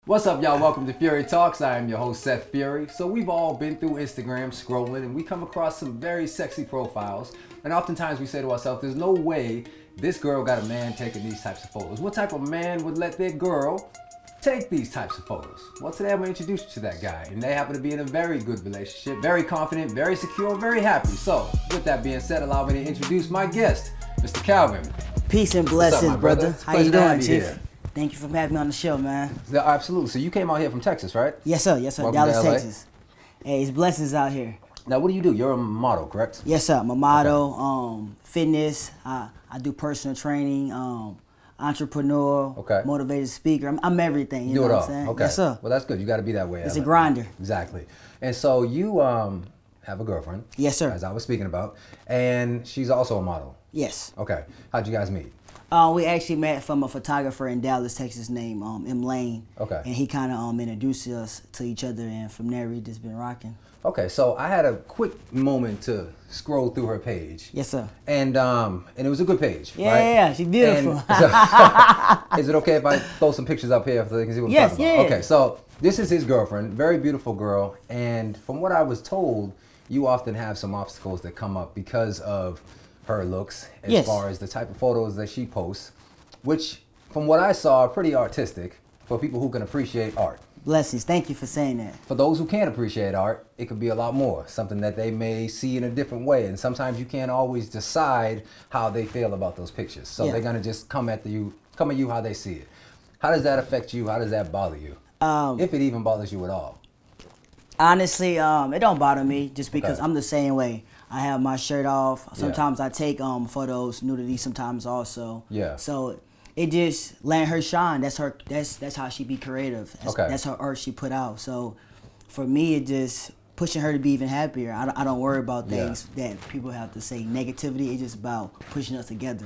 What's up, y'all? Welcome to Fury Talks. I am your host, Seth Fury. So we've all been through Instagram scrolling and we come across some very sexy profiles. And oftentimes we say to ourselves, there's no way this girl got a man taking these types of photos. What type of man would let their girl take these types of photos? Well, today I'm going to introduce you to that guy. And they happen to be in a very good relationship, very confident, very secure, very happy. So with that being said, allow me to introduce my guest, Mr. Calvin. Peace and blessings, brother. How you doing, Chief? Here. Thank you for having me on the show, man. Yeah, absolutely. So you came out here from Texas, right? Yes, sir. Yes, sir. Welcome Dallas, to LA. Texas. Hey, it's blessings out here. Now, what do? You're a model, correct? Yes, sir. I'm a model, fitness. I do personal training, entrepreneur, motivated speaker. I'm everything. You know what I'm saying? Okay. Yes, sir. Well, that's good. You got to be that way. It's a grinder. Exactly. And so you have a girlfriend. Yes, sir. As I was speaking about, and she's also a model. Yes. Okay. How'd you guys meet? We actually met from a photographer in Dallas, Texas named M. Lane. Okay. And he kind of introduced us to each other, and from there we just been rocking. Okay, so I had a quick moment to scroll through her page. Yes, sir. And it was a good page. Yeah, right? yeah, she's beautiful. Is it okay if I throw some pictures up here so they can see what I'm talking about? Okay, so this is his girlfriend, very beautiful girl, and from what I was told, you often have some obstacles that come up because of her looks as far as the type of photos that she posts, which from what I saw are pretty artistic for people who can appreciate art. Blessings. Thank you for saying that. For those who can't appreciate art, it could be a lot more, something that they may see in a different way. And sometimes you can't always decide how they feel about those pictures. So they're gonna just come at you how they see it. How does that affect you? How does that bother you? If it even bothers you at all. Honestly, it don't bother me just because I'm the same way. I have my shirt off. Sometimes I take photos, nudity sometimes also. Yeah. So it just letting her shine. That's her. That's how she be creative. That's her art she put out. So for me, it just pushing her to be even happier. I don't worry about things that people have to say negativity. It's just about pushing us together.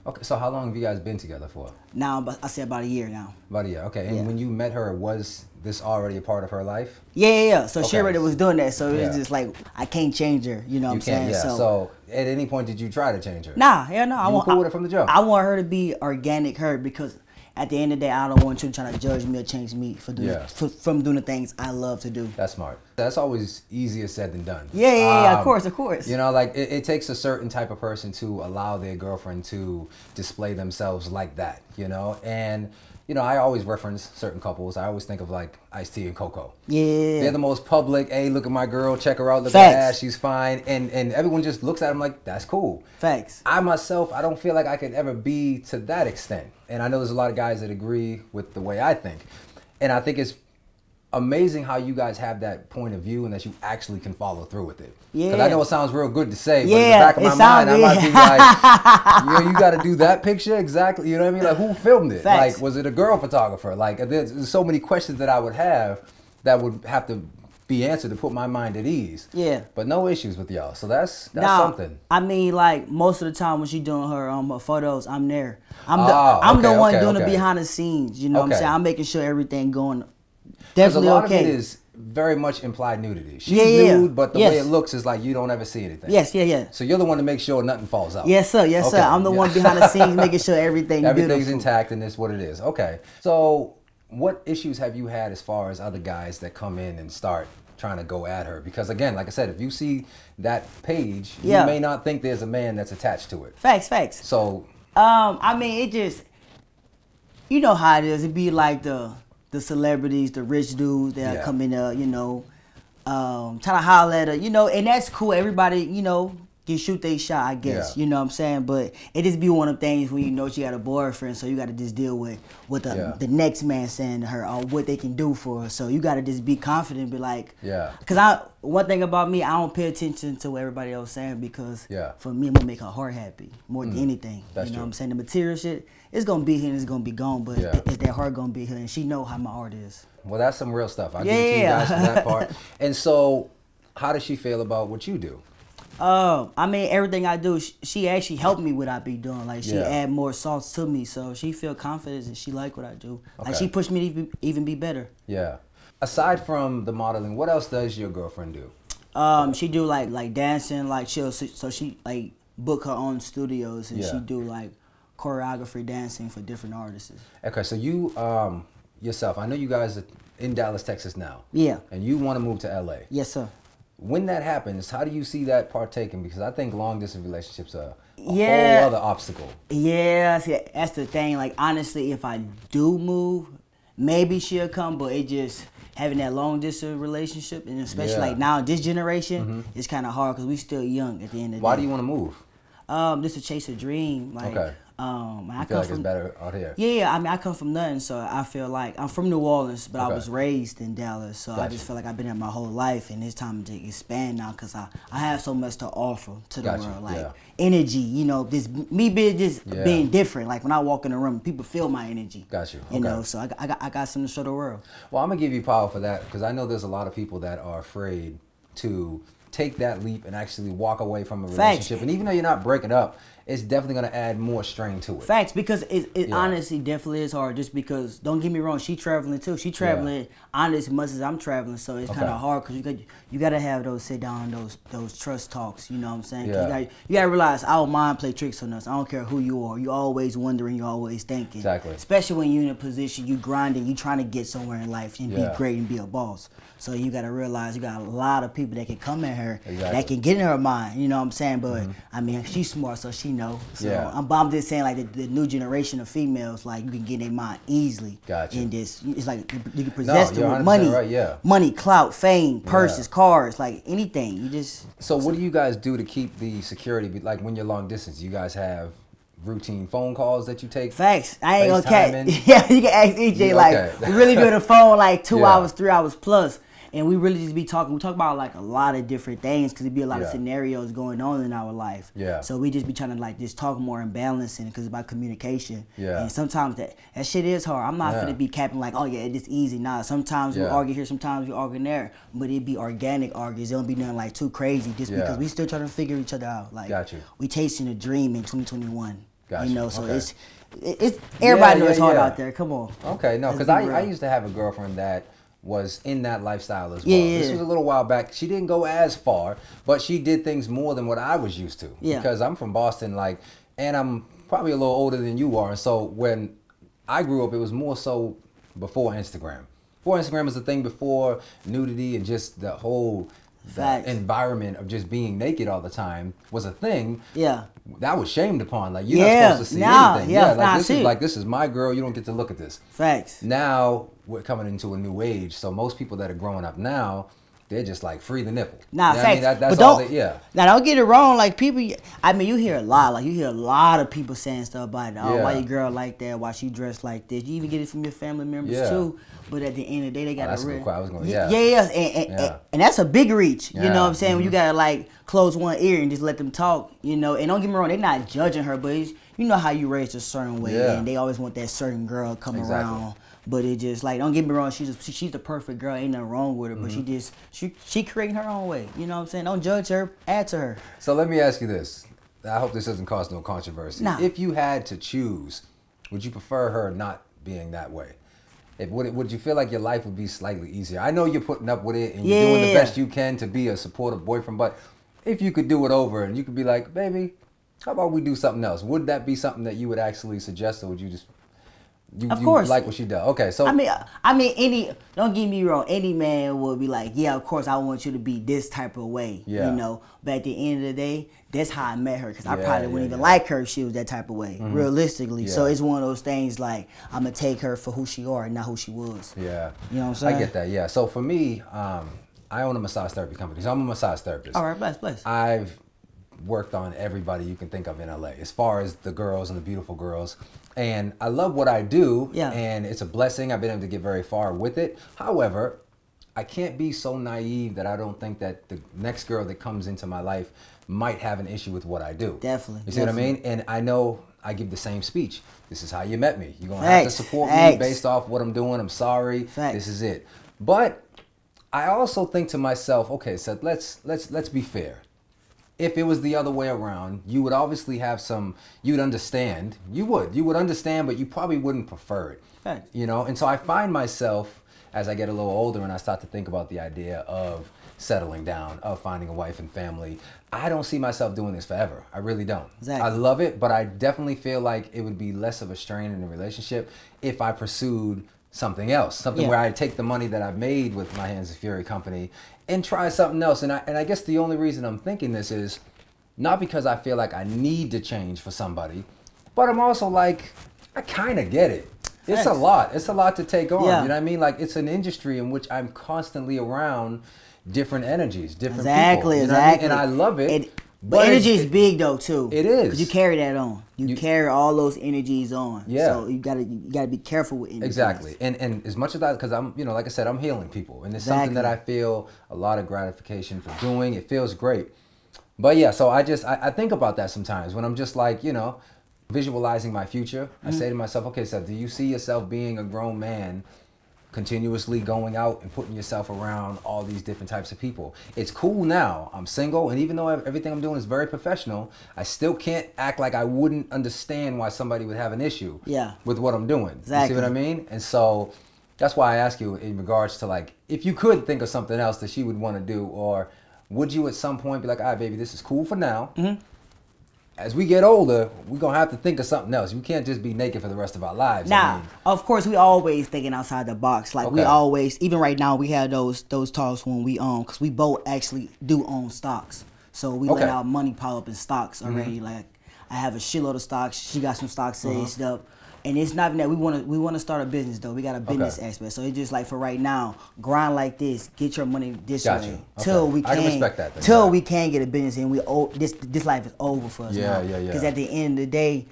Okay, so how long have you guys been together for? Now, I say about a year now. About a year, okay. And when you met her, was this already a part of her life? Yeah. So she already was doing that. So it's just like, I can't change her. You know what I'm saying? Yeah. So at any point, did you try to change her? Nah, hell no. You were cool with her from the jump? I want her to be organic her because at the end of the day, I don't want you trying to judge me or change me for doing from doing the things I love to do. That's smart. That's always easier said than done. Yeah, of course. You know, like it takes a certain type of person to allow their girlfriend to display themselves like that, you know? And, you know, I always reference certain couples. I always think of like Ice-T and Coco. Yeah. They're the most public, hey, look at my girl, check her out, look at her ass, she's fine. And everyone just looks at them like, that's cool. Facts. I myself, I don't feel like I could ever be to that extent. And I know there's a lot of guys that agree with the way I think. And I think it's amazing how you guys have that point of view and that you actually can follow through with it. Yeah. Because I know it sounds real good to say, but in the back of my mind, I might be like, you got to do that picture exactly. You know what I mean? Like, who filmed it? Facts. Like, was it a girl photographer? Like, there's so many questions that I would have that would have to be answered to put my mind at ease. Yeah. But no issues with y'all. So that's something. I mean, like, most of the time when she's doing her photos, I'm there. I'm the one doing the behind the scenes. You know what I'm saying? I'm making sure everything going definitely a lot okay. of it is very much implied nudity. She's nude, but the way it looks is like you don't ever see anything. Yes. So you're the one to make sure nothing falls out. Yes, sir. I'm the one behind the scenes making sure everything's beautiful. Intact and it's what it is. Okay. So what issues have you had as far as other guys that come in and start trying to go at her? Because again, like I said, if you see that page, you may not think there's a man that's attached to it. Facts. So I mean, it just, you know how it is. It be like the celebrities, the rich dudes that come in there, you know, trying to holler at her, you know, and that's cool. Everybody, you know, can shoot their shot, I guess. You know what I'm saying? But it just be one of the things when you know she got a boyfriend, so you got to just deal with what the next man saying to her or what they can do for her. So you got to just be confident, be like, because one thing about me, I don't pay attention to what everybody else saying because for me, I'm going to make her heart happy more than anything. That's you know true. what I'm saying? The material shit, it's going to be here and it's going to be gone, but is that heart going to be here? And she know how my art is. Well, that's some real stuff. I'll give it to you guys for that part. And so how does she feel about what you do? I mean, everything I do, she actually helped me with what I be doing. Like, she add more sauce to me, so she feel confident and she like what I do. Like, she pushed me to even be better. Yeah. Aside from the modeling, what else does your girlfriend do? She do like dancing, like she like book her own studios and she do like choreography dancing for different artists. Okay, so you yourself, I know you guys are in Dallas, Texas now. Yeah. And you want to move to LA. Yes, sir. When that happens, how do you see that partaking? Because I think long distance relationships are a whole other obstacle. Yeah, see, that's the thing. Like, honestly, if I do move, maybe she'll come, but it just having that long distance relationship, and especially like now this generation, it's kind of hard because we still young at the end of the day. Why do you want to move? Just to chase a dream. Like, okay. I feel like it's better out here. Yeah, I mean, I come from nothing, so I feel like I'm from New Orleans, but I was raised in Dallas, so I just feel like I've been there my whole life, and it's time to expand now because I have so much to offer to the world, like energy, you know, this me being just being different. Like when I walk in the room, people feel my energy. Got you. You know, so I got something to show the world. Well, I'm gonna give you power for that because I know there's a lot of people that are afraid to take that leap and actually walk away from a relationship. And even though you're not breaking up, it's definitely going to add more strain to it. Facts, because it honestly definitely is hard. Just because, don't get me wrong, she traveling too. She traveling honest as much as I'm traveling, so it's kind of hard because you got to have those sit down, those trust talks. You know what I'm saying? You got to realize our mind play tricks on us. I don't care who you are. You always wondering. You always thinking. Exactly. Especially when you're in a position you grinding, you trying to get somewhere in life and be great and be a boss. So you got to realize you got a lot of people that can come at her, that can get in her mind. You know what I'm saying? But I mean, she's smart, so she know. So I'm just saying, like the new generation of females, like you can get in their mind easily. Gotcha. And this, it's like you can possess them with money, right, money, clout, fame, purses, cars, like anything. You just. So what do you guys do to keep the security? Like when you're long distance, you guys have routine phone calls that you take? Facts. I ain't gonna catch. Yeah, you can ask EJ. Like we really be on the phone like 2 hours, 3 hours plus. And we really just be talking. We talk about like a lot of different things because it be a lot of scenarios going on in our life. Yeah. So we just be trying to like just talk more and balancing because it's about communication. Yeah. And sometimes that shit is hard. I'm not gonna be capping like, oh yeah, it's easy. Nah. Sometimes we argue here, sometimes we argue there, but it be organic arguments. It don't be nothing like too crazy just because we still trying to figure each other out. Like we chasing a dream in 2021. You know, so it's everybody knows it's hard out there. Come on. Okay, no, because I used to have a girlfriend that was in that lifestyle as well. This was a little while back. She didn't go as far, but she did things more than what I was used to. Because I'm from Boston, like, and I'm probably a little older than you are. And so when I grew up, it was more so before Instagram. Before Instagram was the thing, before nudity and just the whole environment of just being naked all the time was a thing. That was shamed upon. Like you're not supposed to see anything. Like this is my girl. You don't get to look at this. Facts. Now we're coming into a new age, so most people that are growing up now, they're just like free the nipple. Nah, facts. I mean, that's all now don't get it wrong. Like people, I mean, you hear a lot. Like you hear a lot of people saying stuff about it. Oh, why your girl like that? Why she dressed like this? You even get it from your family members too. But at the end of the day, they got to and that's a big reach. You know what I'm saying? When you gotta like close one ear and just let them talk. You know, and don't get me wrong, they're not judging her, but you know how you raised a certain way, and they always want that certain girl to come around. But it just like, don't get me wrong, she's the perfect girl, ain't nothing wrong with her, but she creating her own way. You know what I'm saying? Don't judge her, add to her. So let me ask you this. I hope this doesn't cause no controversy. If you had to choose, would you prefer her not being that way? Would you feel like your life would be slightly easier? I know you're putting up with it and you're doing the best you can to be a supportive boyfriend, but if you could do it over and you could be like, baby, how about we do something else? Would that be something that you would actually suggest, or would you just... Of course, like what she does. Okay, so I mean, don't get me wrong. Any man will be like, yeah, of course, I want you to be this type of way, you know. But at the end of the day, that's how I met her. Because I probably wouldn't even like her if she was that type of way, realistically. So it's one of those things like I'm gonna take her for who she are and not who she was. Yeah, you know what I'm saying? I get that. Yeah. So for me, I own a massage therapy company, so I'm a massage therapist. All right, bless. I've worked on everybody you can think of in LA, as far as the girls and the beautiful girls. And I love what I do, and it's a blessing. I've been able to get very far with it. However, I can't be so naive that I don't think that the next girl that comes into my life might have an issue with what I do. Definitely. You see what I mean? And I know I give the same speech. This is how you met me. You're going to have to support me based off what I'm doing. I'm sorry. This is it. But I also think to myself, okay, so let's be fair. If it was the other way around, you would obviously have you'd understand. You would understand, but you probably wouldn't prefer it. Fact. You know, and so I find myself, as I get a little older and I start to think about the idea of settling down, of finding a wife and family, I don't see myself doing this forever. I really don't. Exactly. I love it, but I definitely feel like it would be less of a strain in the relationship if I pursued something else, something where I take the money that I've made with my Hands of Fury company and try something else. And I guess the only reason I'm thinking this is not because I feel like I need to change for somebody, but I'm also like, I kind of get it. It's a lot. It's a lot to take on. Yeah. You know what I mean? Like, it's an industry in which I'm constantly around different energies, different people. Exactly. You know what I mean? And I love it. But energy is big though too. It is. 'Cause you carry that on. You carry all those energies on. Yeah. So you gotta be careful with energy. Exactly. And as much as that, because I'm, like I said, I'm healing people, and it's something that I feel a lot of gratification for doing. It feels great. But yeah, so I think about that sometimes when I'm just like, visualizing my future. I say to myself, okay, Seth, do you see yourself being a grown man, continuously going out and putting yourself around all these different types of people? It's cool now. I'm single, and even though everything I'm doing is very professional, I still can't act like I wouldn't understand why somebody would have an issue with what I'm doing. Exactly. You see what I mean? And so that's why I ask you in regards to, like, if you could think of something else that she would want to do, or would you at some point be like, all right, baby, this is cool for now. As we get older, we're going to have to think of something else. We can't just be naked for the rest of our lives. Now, of course, we always thinking outside the box. Like, we always, even right now, we had those talks when we own, because we both actually do own stocks. So we let our money pile up in stocks already. Like, I have a shitload of stocks. She got some stocks saved up. And it's not even that we want to start a business though. We got a business aspect. So it's just like, for right now, grind like this, get your money this way till we can respect that. Till we can get a business, and this life is over for us now. Because at the end of the day,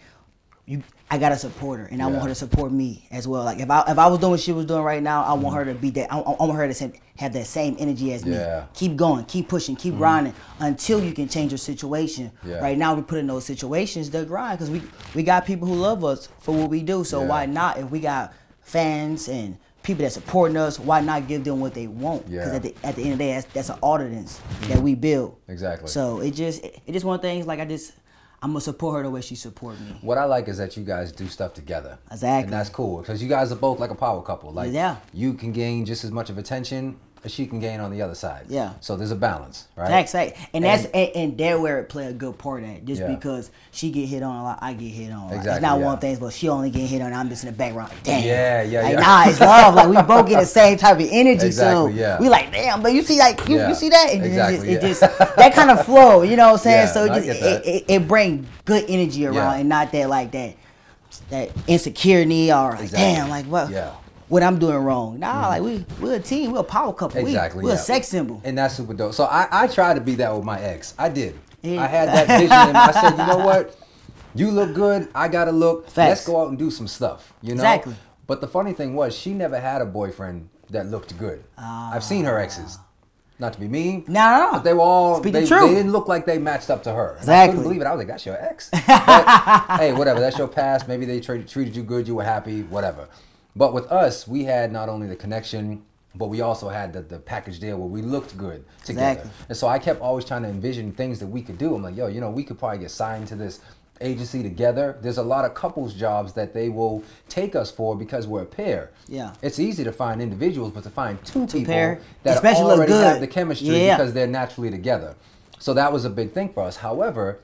I gotta support her, and I want her to support me as well. Like, if I was doing what she was doing right now, I want her to be that. I want her to have that same energy as me. Keep going, keep pushing, keep grinding until you can change your situation. Right now, we put in those situations to grind, because we got people who love us for what we do. So why not? If we got fans and people that supporting us, why not give them what they want? Because at the end of the day, that's an audience that we build. Exactly. So it just one of the things, like, I'm going to support her the way she support me. What I like is that you guys do stuff together. Exactly. And that's cool, because you guys are both like a power couple. Like, you can gain just as much of attention as she can gain on the other side. So there's a balance, right? Exactly. And that's where it play a good part at. Just because she get hit on a lot, I get hit on a lot. It's not one thing, but she only get hit on, and I'm just in the background. Like, damn. Nah, it's love. Like, we both get the same type of energy. So we like, damn, but you see, like, you see that? And it just that kind of flow, you know what I'm saying? So it bring good energy around, and not that insecurity or like, damn, like, what I'm doing wrong. Nah, like, we're a team, we're a power couple. We're a sex symbol. And that's super dope. So I tried to be that with my ex. I did. I had that vision, and I said, you know what? You look good, I gotta look. Let's go out and do some stuff. Exactly. But the funny thing was, she never had a boyfriend that looked good. I've seen her exes. Not to be mean. No. But they were all, they didn't look like they matched up to her. Exactly. I couldn't believe it. I was like, that's your ex? But, hey, whatever, that's your past. Maybe they treated you good, you were happy, whatever. But with us, we had not only the connection, but we also had the package deal where we looked good together. Exactly. And so I kept always trying to envision things that we could do. I'm like, yo, we could probably get signed to this agency together. There's a lot of couples jobs that they will take us for because we're a pair. It's easy to find individuals, but to find two people that already have the chemistry because they're naturally together. So that was a big thing for us. However,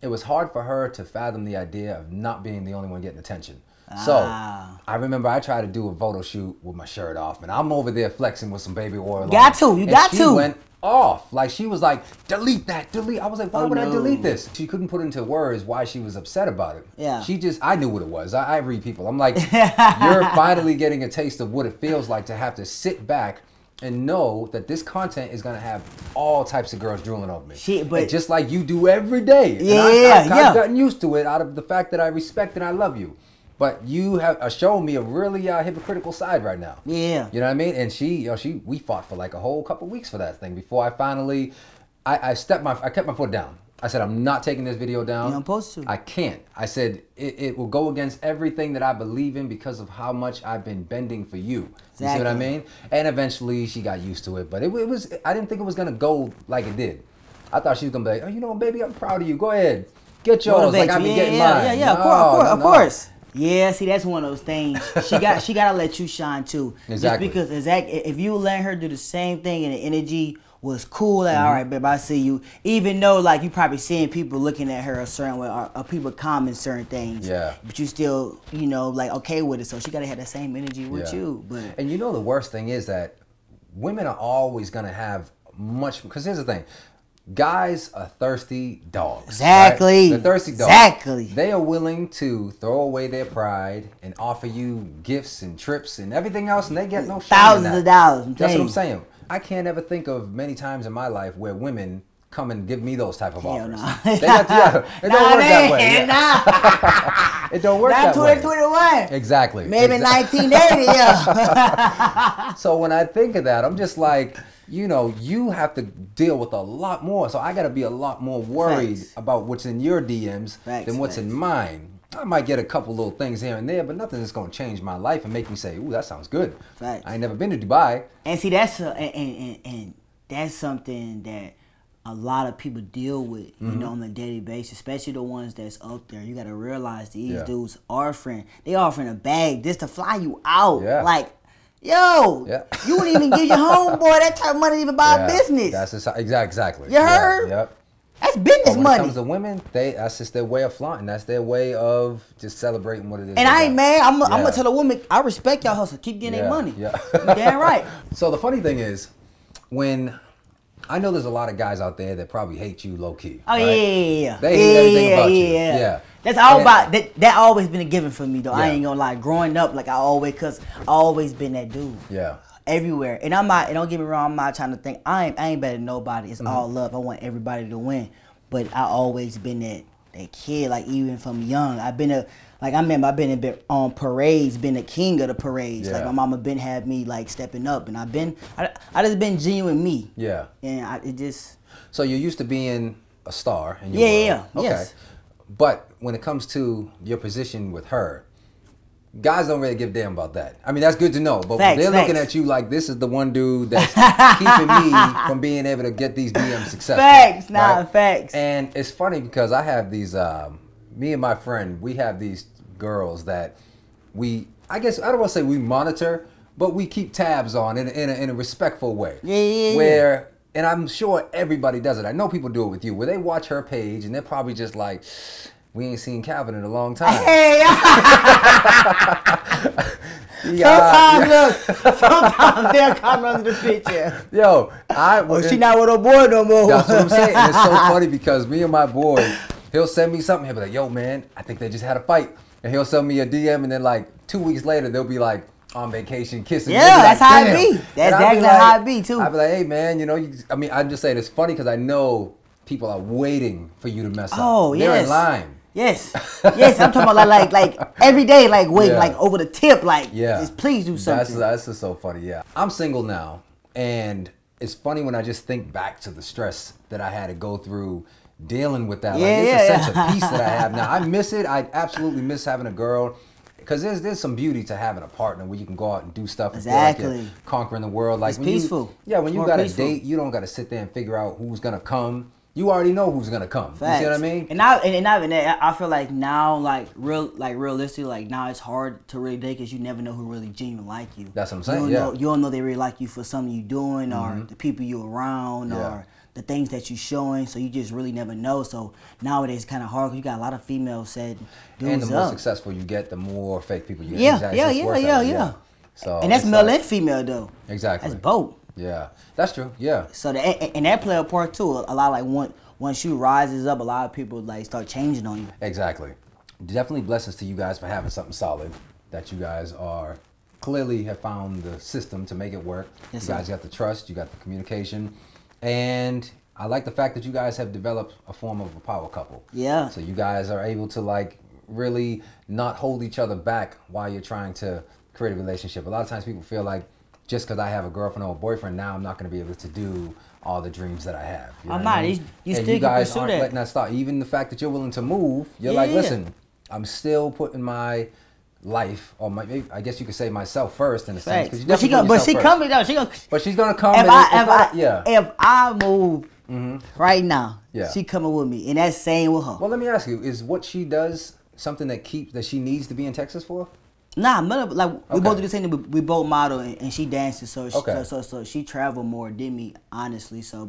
it was hard for her to fathom the idea of not being the only one getting attention. So I remember I tried to do a photo shoot with my shirt off, and I'm over there flexing with some baby oil. You got to. She went off. Like, she was like, delete that, delete. I was like, why would I delete this? She couldn't put into words why she was upset about it. She just, I knew what it was. I read people. I'm like, you're finally getting a taste of what it feels like to have to sit back and know that this content is gonna have all types of girls drooling over me. But just like you do every day. I've gotten used to it out of the fact that I respect and I love you. But you have shown me a really hypocritical side right now. You know what I mean? And we fought for like a whole couple weeks for that thing before I finally, I kept my foot down. I said, I'm not taking this video down. You're not supposed to. I can't. I said, it will go against everything that I believe in because of how much I've been bending for you. You see what I mean? And eventually she got used to it, but it was, I didn't think it was gonna go like it did. I thought she was gonna be like, oh, you know, baby, I'm proud of you. Go ahead, get yours. Like I've been getting mine. Of course. Yeah, see, that's one of those things. She gotta let you shine too. Exactly. Just because if you let her do the same thing and the energy was cool. Like, all right, babe, I see you. Even though, like, you probably seeing people looking at her a certain way, or people comment certain things. Yeah. But you still, you know, like, okay with it. So she got to have the same energy with you. But and you know the worst thing is that women are always going to have much, because here's the thing. Guys are thirsty dogs. Exactly. Right? They're thirsty dogs. Exactly. They are willing to throw away their pride and offer you gifts and trips and everything else, and they get no shame thousands in that. of dollars. That's what I'm saying. I can't ever think of many times in my life where women come and give me those type of offers. No. It don't work that way. Yeah. It don't work that way. 2021. Exactly. Maybe 1980. Yeah. So when I think of that, I'm just like, you know, you have to deal with a lot more. So I got to be a lot more worried about what's in your DMs than what's in mine. I might get a couple little things here and there, but nothing that's going to change my life and make me say, ooh, that sounds good. I ain't never been to Dubai. And see, that's and that's something that a lot of people deal with, you know, on a daily basis, especially the ones that's up there. You got to realize these dudes offering a bag just to fly you out. Yeah. Like, yo, you wouldn't even give your homeboy that type of money to even buy a business. That's exactly. You heard? Yep. That's business money. When it comes to women, that's just their way of flaunting. That's their way of just celebrating what it is. And I ain't mad. I'm gonna tell a woman, I respect y'all hustle. Keep getting their money. Yeah. You damn right. So the funny thing is, when I know there's a lot of guys out there that probably hate you low key. Oh, right? Yeah. They hate everything about you. Yeah. That's all about that. Always been a given for me though. I ain't gonna lie. Growing up, like I always been that dude. Yeah. Everywhere. And I'm not, and don't get me wrong, I'm not trying to think I ain't better than nobody. It's all love. I want everybody to win. But I always been that kid, like even from young. I've been I remember I've been on parades, been a king of the parades. Yeah. Like my mama been had me like stepping up, and I just been genuine me. Yeah. And it just. So you're used to being a star in your world. Yeah. Okay. Yes. But when it comes to your position with her, guys don't really give a damn about that. I mean, that's good to know. But they're looking at you like this is the one dude that's keeping me from being able to get these DMs successful. Facts. And it's funny because I have these, me and my friend, we have these girls that I guess, I don't want to say we monitor, but we keep tabs on in a respectful way. Yeah. And I'm sure everybody does it. I know people do it with you, where they watch her page and they're probably just like, we ain't seen Calvin in a long time. Hey, sometimes they'll come under the picture. Yo, she not with her boy no more. That's what I'm saying. And it's so funny because me and my boy, he'll send me something. He'll be like, yo, man, I think they just had a fight. And he'll send me a DM, and then like 2 weeks later, they'll be like on vacation kissing. Yeah, that's how it be. That's exactly how it be too. I'll be like, hey, man, you know, I'm just saying it's funny because I know people are waiting for you to mess up. Oh, yes. They're in line. Yes, I'm talking about like every day, like waiting, like over the tip, like just please do something. That's just so funny. Yeah, I'm single now, and it's funny when I just think back to the stress that I had to go through dealing with that. It's a sense of peace that I have now. I miss it. I absolutely miss having a girl. Because there's some beauty to having a partner where you can go out and do stuff and feel like you're conquering the world. Like it's peaceful. When you got a date, you don't got to sit there and figure out who's gonna come. You already know who's gonna come. Facts. You see what I mean? And I feel like now, realistically, like now it's hard to really date because you never know who really genuine like you. That's what I'm saying. You don't know they really like you for something you doing or the people you around or the things that you showing. So you just really never know. So nowadays it's kind of hard because you got a lot of females said dudes and the more successful you get, the more fake people you get. Yeah. So and that's male and female though. Exactly. That's both. Yeah, that's true. Yeah. So and that play a part too. A lot like once you rises up, a lot of people like start changing on you. Exactly. Definitely blessings to you guys for having something solid that you guys are clearly have found the system to make it work. Yes, you guys got the trust, you got the communication, and I like the fact that you guys have developed a form of a power couple. Yeah. So you guys are able to like really not hold each other back while you're trying to create a relationship. A lot of times people feel like just because I have a girlfriend or a boyfriend, now I'm not going to be able to do all the dreams that I have. You know I'm not. You still you guys aren't that. letting that stop. Even the fact that you're willing to move, you're like, listen, I'm still putting my life, or I guess you could say myself first in a sense. But she's gonna come. But she's gonna come. If I move right now, she coming with me, and that's same with her. Well, let me ask you: is what she does something that she needs to be in Texas for? Nah, we both do the same thing. We both model and she dances, so so she travel more than me, honestly. So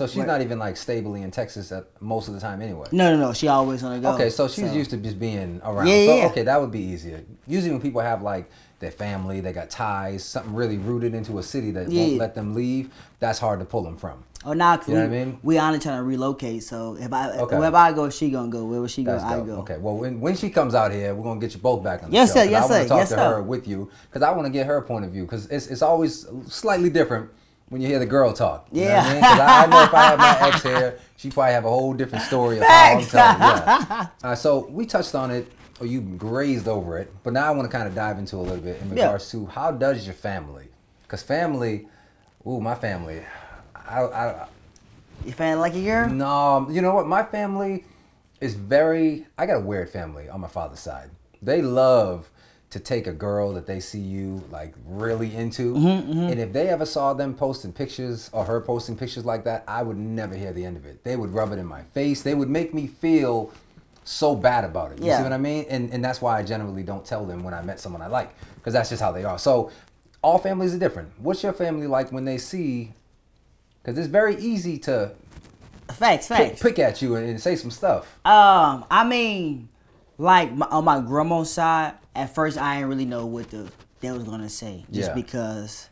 she's not even like stably in Texas at most of the time anyway. No. She always on the go. Okay, so she's used to just being around. Yeah. Okay, that would be easier. Usually when people have like their family, they got ties, something really rooted into a city that won't let them leave. That's hard to pull them from. Oh, nah, you know what I mean? We only trying to relocate. So wherever I go, she gonna go. Wherever she go, I go. Okay. Well, when she comes out here, we're gonna get you both back on the yes, show. Sir, yes, I want to talk yes, to sir. her with you because I want to get her point of view because it's always slightly different when you hear the girl talk. You know what I mean? 'Cause I know if I had my ex here, she'd probably have a whole different story of how I'm telling. Yeah. So we touched on it, or you grazed over it, but now I want to kind of dive into a little bit in regards to how does your family? Because family, my family, You family like a girl? No, you know what? My family is I got a weird family on my father's side. They love to take a girl that they see you like really into. And if they ever saw them posting pictures or her posting pictures like that, I would never hear the end of it. They would rub it in my face. They would make me feel so bad about it. You see what I mean? And that's why I generally don't tell them when I met someone I like, because that's just how they are. So all families are different. What's your family like when they see? Because it's very easy to facts pick at you and say some stuff. I mean, like on my grandma's side, at first I didn't really know what they was gonna say, just because,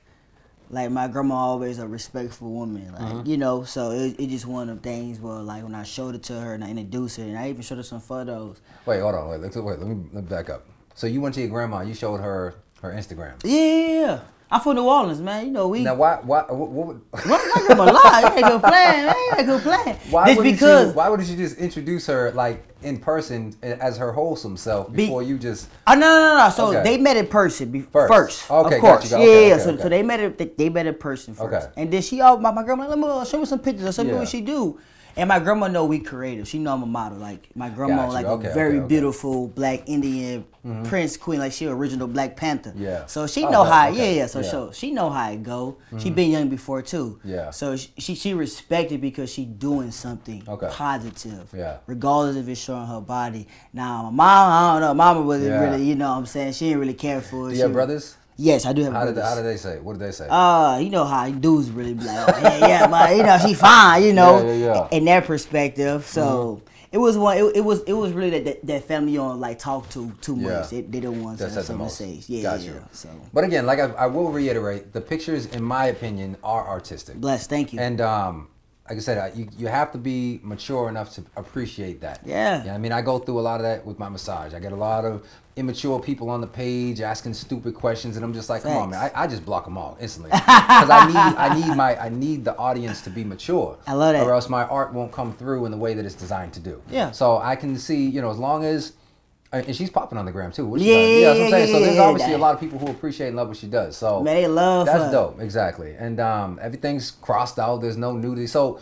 like, my grandma always a respectful woman, like you know. So it just one of them things where, like, when I showed it to her and I introduced her and I even showed her some photos. Wait, hold on, let me back up. So you went to your grandma, you showed her Instagram. Yeah. I'm from New Orleans, man. You know, we... Now, what would... I'm gonna lie. You ain't gonna play, man. You ain't gonna play. Why wouldn't you just introduce her, like, in person as her wholesome self before you just... No. So they met in person first. Okay, of course. Got you. Yeah. So they met in person first. Okay. And then my grandma, let me show me some pictures or show me what she do. And my grandma know we creative. She know I'm a model. Like, my grandma, a very beautiful black Indian prince queen. Like, she original Black Panther. Yeah. So she know how. So she know how it go. She been young before too. Yeah. So she respected because she doing something positive. Yeah. Regardless if it's showing her body. Now my mom, I don't know. Mama wasn't really, you know what I'm saying. She didn't really care for it. Do you have brothers? Yes, I do have brothers. How did they say? What did they say? You know how dudes really be like, but you know, she fine, you know, in their perspective. So it was really that family you don't like talk to too much. They don't want something to say. Yeah. So, but again, like I will reiterate, the pictures, in my opinion, are artistic. Bless, thank you. And like I said, you have to be mature enough to appreciate that. Yeah. I mean, I go through a lot of that with my massage. I get a lot of immature people on the page asking stupid questions, and I'm just like, come on, man. I just block them all instantly because I need the audience to be mature. I love that. Or else my art won't come through in the way that it's designed to do. Yeah. So I can see, you know, as long as. And she's popping on the gram too. What she does. That's what I'm saying. So there's obviously a lot of people who appreciate and love what she does. So man, they love that's her. dope. Exactly. And everything's crossed out. There's no nudity. So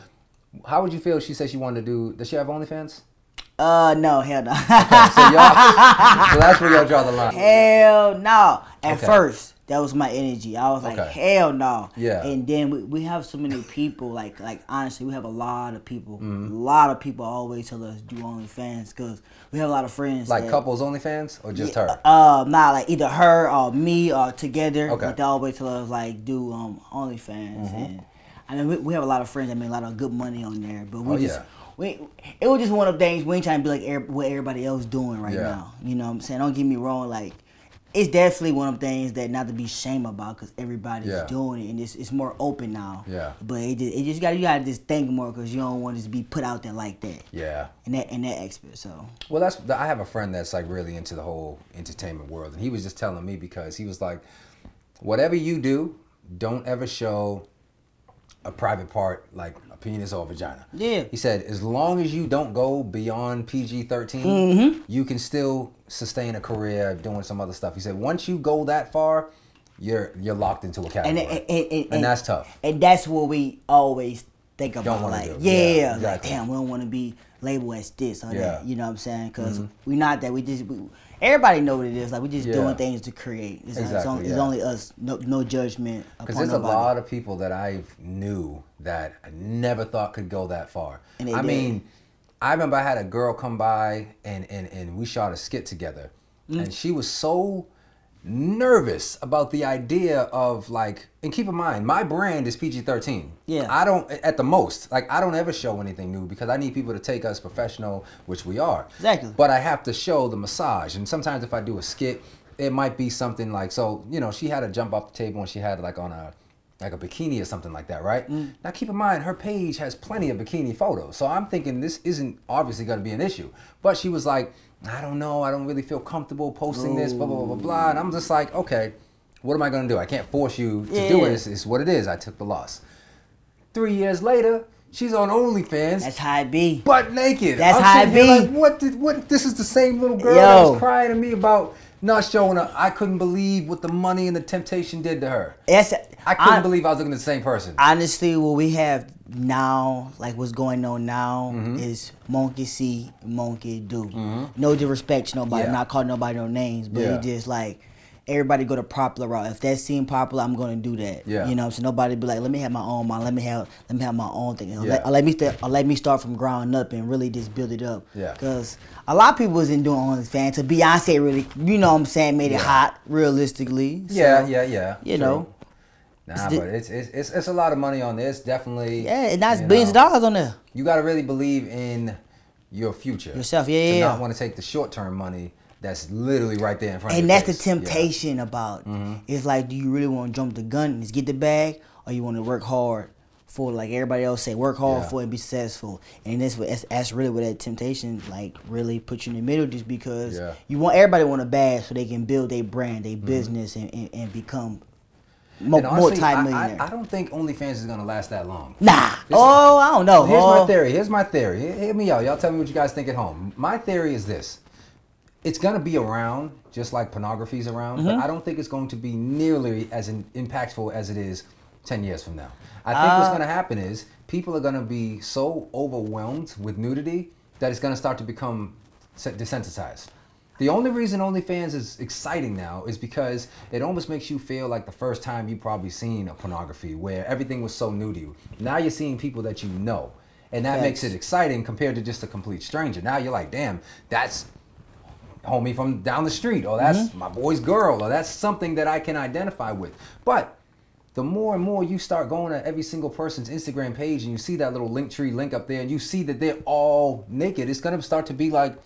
how would you feel if she said she wanted to do? Does she have OnlyFans? No, hell no. Okay, so that's where y'all draw the line. Hell no. At first, that was my energy. I was like, hell no. Yeah. And then we have so many people, like honestly, we have a lot of people. A lot of people always tell us do OnlyFans because we have a lot of friends. Like couples OnlyFans or just her? Nah, like either her or me or together. Okay. Like they always tell us like do OnlyFans. And I mean, we have a lot of friends that make a lot of good money on there, but we it was just one of the things. We ain't trying to be like what everybody else doing right now. You know what I'm saying? Don't get me wrong. Like, it's definitely one of the things that not to be ashamed about because everybody's doing it and it's more open now. Yeah. But you gotta just think more because you don't want to be put out there like that. Yeah. In that expert. So. Well, I have a friend that's like really into the whole entertainment world, and he was just telling me because he was like, whatever you do, don't ever show a private part like a penis or a vagina. Yeah. He said, as long as you don't go beyond PG-13, you can still sustain a career doing some other stuff. He said, once you go that far, you're locked into a category. And that's tough. And that's what we always think about. Don't like, do. Exactly. Like, damn, we don't want to be labeled as this or that. You know what I'm saying? Because we're not that. Everybody know what it is. Like, we just doing things to create. It's only us. No judgment. Because there's a lot of people that I knew that I never thought could go that far. And I mean, I remember I had a girl come by and we shot a skit together. And she was so nervous about the idea of like, and keep in mind, my brand is PG-13. Yeah. I don't, at the most, like I don't ever show anything new because I need people to take us professional, which we are. Exactly. But I have to show the massage. And sometimes if I do a skit, it might be something like, so, you know, she had to jump off the table and she had like on a bikini or something like that, right? Now keep in mind, her page has plenty of bikini photos. So I'm thinking this isn't obviously gonna be an issue. But she was like, I don't know, I don't really feel comfortable posting this, blah, blah, blah, blah, blah. And I'm just like, okay, what am I gonna do? I can't force you to do it. It's what it is. I took the loss. 3 years later, she's on OnlyFans. That's how it be. Butt naked. That's how it be. Like, what? This is the same little girl that was crying to me about not showing her. I couldn't believe what the money and the temptation did to her. I couldn't believe I was looking at the same person. Honestly, what we have now, like what's going on now, is monkey see, monkey do. No disrespect to nobody. I'm not calling nobody no names, but it's just like everybody go the popular route. If that seemed popular, I'm gonna do that. Yeah. You know, so nobody be like, let me have my own mind. Let me have my own thing. Let me start from ground up and really just build it up. Yeah. Because a lot of people isn't doing OnlyFans. So Beyonce really, you know what I'm saying, made it hot realistically. So, Yeah. You know. Nah, but it's a lot of money on this, definitely. Yeah, and that's billions of dollars on there. You got to really believe in your future. Yourself, to not want to take the short-term money that's literally right there in front of you. And that's the temptation about it. It's like, do you really want to jump the gun and just get the bag, or you want to work hard for, like everybody else say, work hard for it and be successful? And that's really what that temptation, like, really puts you in the middle, just because you want everybody want a bag so they can build their brand, their business, and become multi-millionaire. I don't think OnlyFans is gonna last that long. Nah. I don't know. Here's my theory. Hear me out. Y'all tell me what you guys think at home. My theory is this. It's gonna be around, just like pornography's around, but I don't think it's going to be nearly as impactful as it is 10 years from now. I think what's gonna happen is people are gonna be so overwhelmed with nudity that it's gonna start to become desensitized. The only reason OnlyFans is exciting now is because it almost makes you feel like the first time you probably seen a pornography where everything was so new to you. Now you're seeing people that you know, and that makes it exciting compared to just a complete stranger. Now you're like, damn, that's homie from down the street, or that's my boy's girl, or that's something that I can identify with. But the more and more you start going to every single person's Instagram page and you see that little Linktree link up there and you see that they're all naked, it's going to start to be like,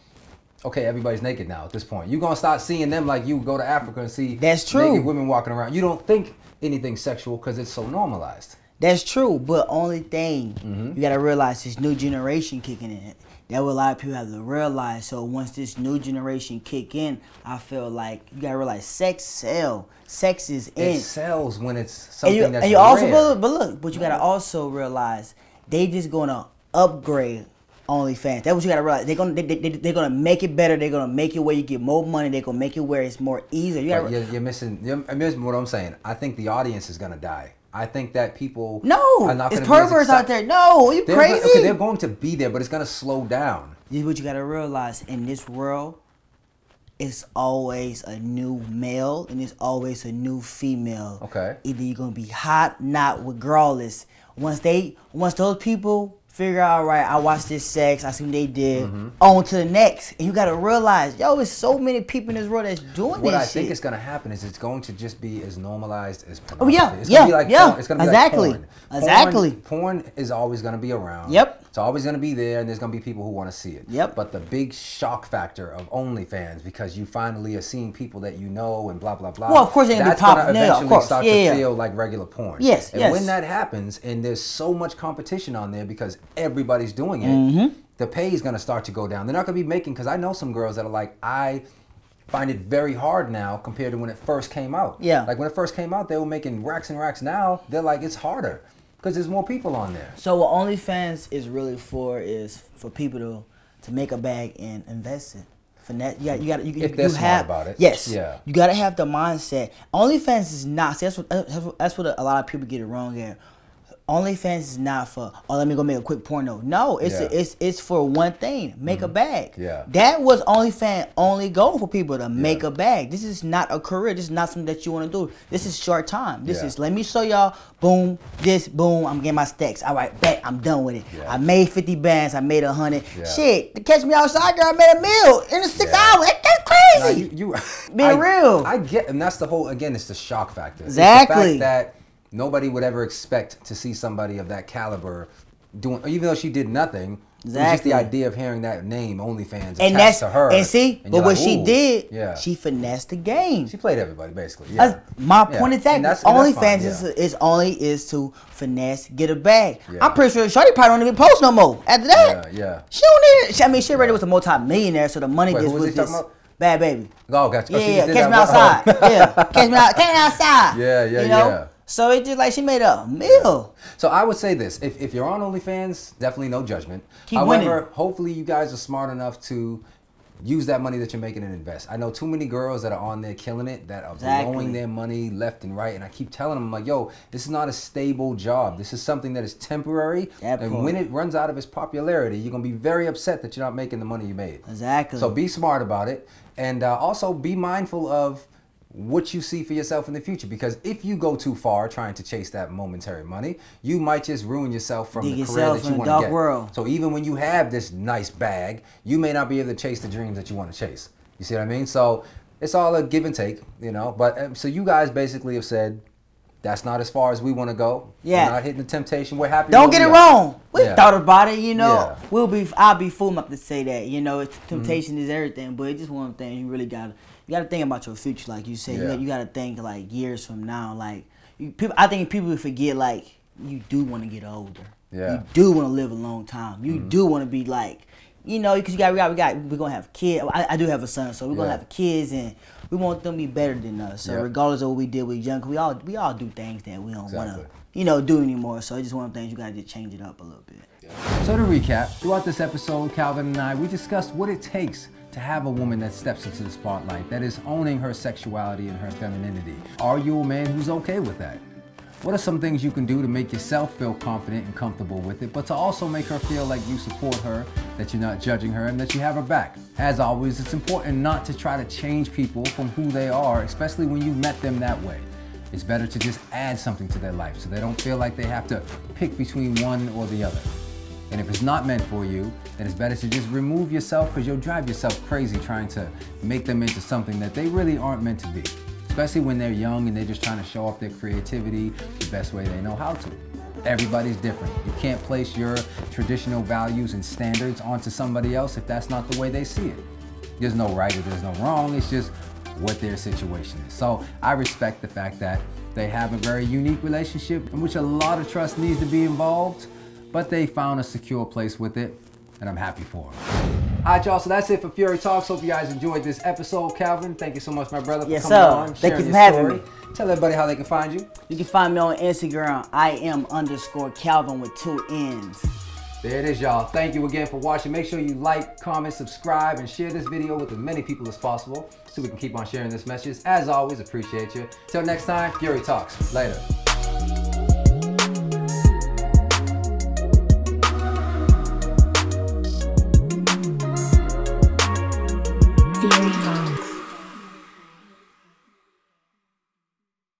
okay, everybody's naked now at this point. You're going to start seeing them like you go to Africa and see naked women walking around. You don't think anything sexual because it's so normalized. That's true, but only thing you got to realize this new generation kicking in. That what a lot of people have to realize. So once this new generation kick in, I feel like you got to realize sex sells. Sex is in. It sells when it's something that's rare. Also, but you got to also realize they just going to upgrade OnlyFans. That's what you gotta realize. They're gonna make it better. They're gonna make it where you get more money. They're gonna make it where it's more easier. You're missing what I'm saying. I think the audience is gonna die. I think that people are not it's perverts out there. No, are you crazy? Okay, they're going to be there, but it's gonna slow down. This is what you gotta realize. In this world, it's always a new male and it's always a new female. Okay. Either you're gonna be hot, not regardless. Once those people figure out, right, I watched this sex, I see what they did, on to the next. And you gotta realize, yo, there's so many people in this world that's doing this shit. What I think is gonna happen is it's going to just be as normalized as pornography. Oh, yeah, it's gonna be like porn. It's gonna be exactly. Like porn. Exactly. Porn is always gonna be around. Yep. It's always gonna be there, and there's gonna be people who wanna see it. Yep. But the big shock factor of OnlyFans, because you finally are seeing people that you know and blah, blah, blah. Well, of course, they're gonna be popping there. That's gonna eventually start to feel like regular porn. Yes, and when that happens, and there's so much competition on there because everybody's doing it, the pay is gonna start to go down. They're not gonna be making, because I know some girls that are like, I find it very hard now compared to when it first came out. Yeah. Like when it first came out, they were making racks and racks. Now they're like, it's harder because there's more people on there. So what OnlyFans is really for is for people to make a bag and invest it. If they're smart about it. Yes. Yeah. You gotta have the mindset. OnlyFans is not. See, that's what a lot of people get it wrong here. OnlyFans is not for, oh, let me go make a quick porno. No, it's for one thing, make a bag. Yeah. That was OnlyFans only goal for people to make a bag. This is not a career. This is not something that you want to do. This is short time. This is, let me show y'all, boom, this, boom, I'm getting my stacks. All right, bet, I'm done with it. I made 50 bands, I made 100. Shit, to catch me outside, girl, I made $1 million in the 6 hours. That's crazy. Being real. I get, and that's the whole, again, it's the shock factor. Exactly. It's the fact that nobody would ever expect to see somebody of that caliber doing, even though she did nothing. Exactly. It was just the idea of hearing that name, OnlyFans, attached to her. And see, but what she did, she finessed the game. She played everybody, basically. My point is that OnlyFans is to finesse, get a bag. I'm pretty sure Shorty probably don't even post no more after that. She don't need it. I mean, she already was a multi-millionaire, so the money just was this. Bad Baby. Oh, gotcha. Yeah, catch me outside. Catch me outside. Yeah. So it's just like she made $1 million. So I would say this: if you're on OnlyFans, definitely no judgment. Keep However, winning. hopefully you guys are smart enough to use that money that you're making and invest. I know too many girls that are on there killing it, that are blowing their money left and right, and I keep telling them, I'm like, yo, this is not a stable job. This is something that is temporary, and when it runs out of its popularity, you're gonna be very upset that you're not making the money you made. Exactly. So be smart about it, and also be mindful of what you see for yourself in the future, because if you go too far trying to chase that momentary money, you might just ruin yourself from the career that you want to get. World. So even when you have this nice bag, you may not be able to chase the dreams that you want to chase. You see what I mean? So it's all a give and take, you know. But so you guys basically have said that's not as far as we want to go. Yeah. We're not hitting the temptation. We're happy. Don't get it wrong. We thought about it, you know. Yeah. I'll be fool enough to say that, you know. Temptation is everything, but it's just one thing you really got to think about your future, like you said. You got to think like years from now. Like I think people forget, like, you do want to get older. Yeah. You do want to live a long time. You do want to be like, you know, because we're gonna have kids. I do have a son, so we're gonna have kids, and we want them to be better than us. So regardless of what we did with young, we all do things that we don't want to, you know, do anymore. So it's just one of the things you gotta just change it up a little bit. So to recap, throughout this episode, Calvin and I, we discussed what it takes to have a woman that steps into the spotlight, that is owning her sexuality and her femininity. Are you a man who's okay with that? What are some things you can do to make yourself feel confident and comfortable with it, but to also make her feel like you support her, that you're not judging her, and that you have her back? As always, it's important not to try to change people from who they are, especially when you met them that way. It's better to just add something to their life so they don't feel like they have to pick between one or the other. And if it's not meant for you, then it's better to just remove yourself, because you'll drive yourself crazy trying to make them into something that they really aren't meant to be. Especially when they're young and they're just trying to show off their creativity the best way they know how to. Everybody's different. You can't place your traditional values and standards onto somebody else if that's not the way they see it. There's no right or there's no wrong, it's just what their situation is. So I respect the fact that they have a very unique relationship in which a lot of trust needs to be involved, but they found a secure place with it, and I'm happy for them. All right, y'all, so that's it for Fury Talks. Hope you guys enjoyed this episode. Calvin, thank you so much, my brother, for coming on, Thank you sharing for your having story. me. Tell everybody how they can find you. You can find me on Instagram. I am_Calvin with 2 N's. There it is, y'all. Thank you again for watching. Make sure you like, comment, subscribe, and share this video with as many people as possible so we can keep on sharing this message. As always, appreciate you. Till next time, Fury Talks. Later.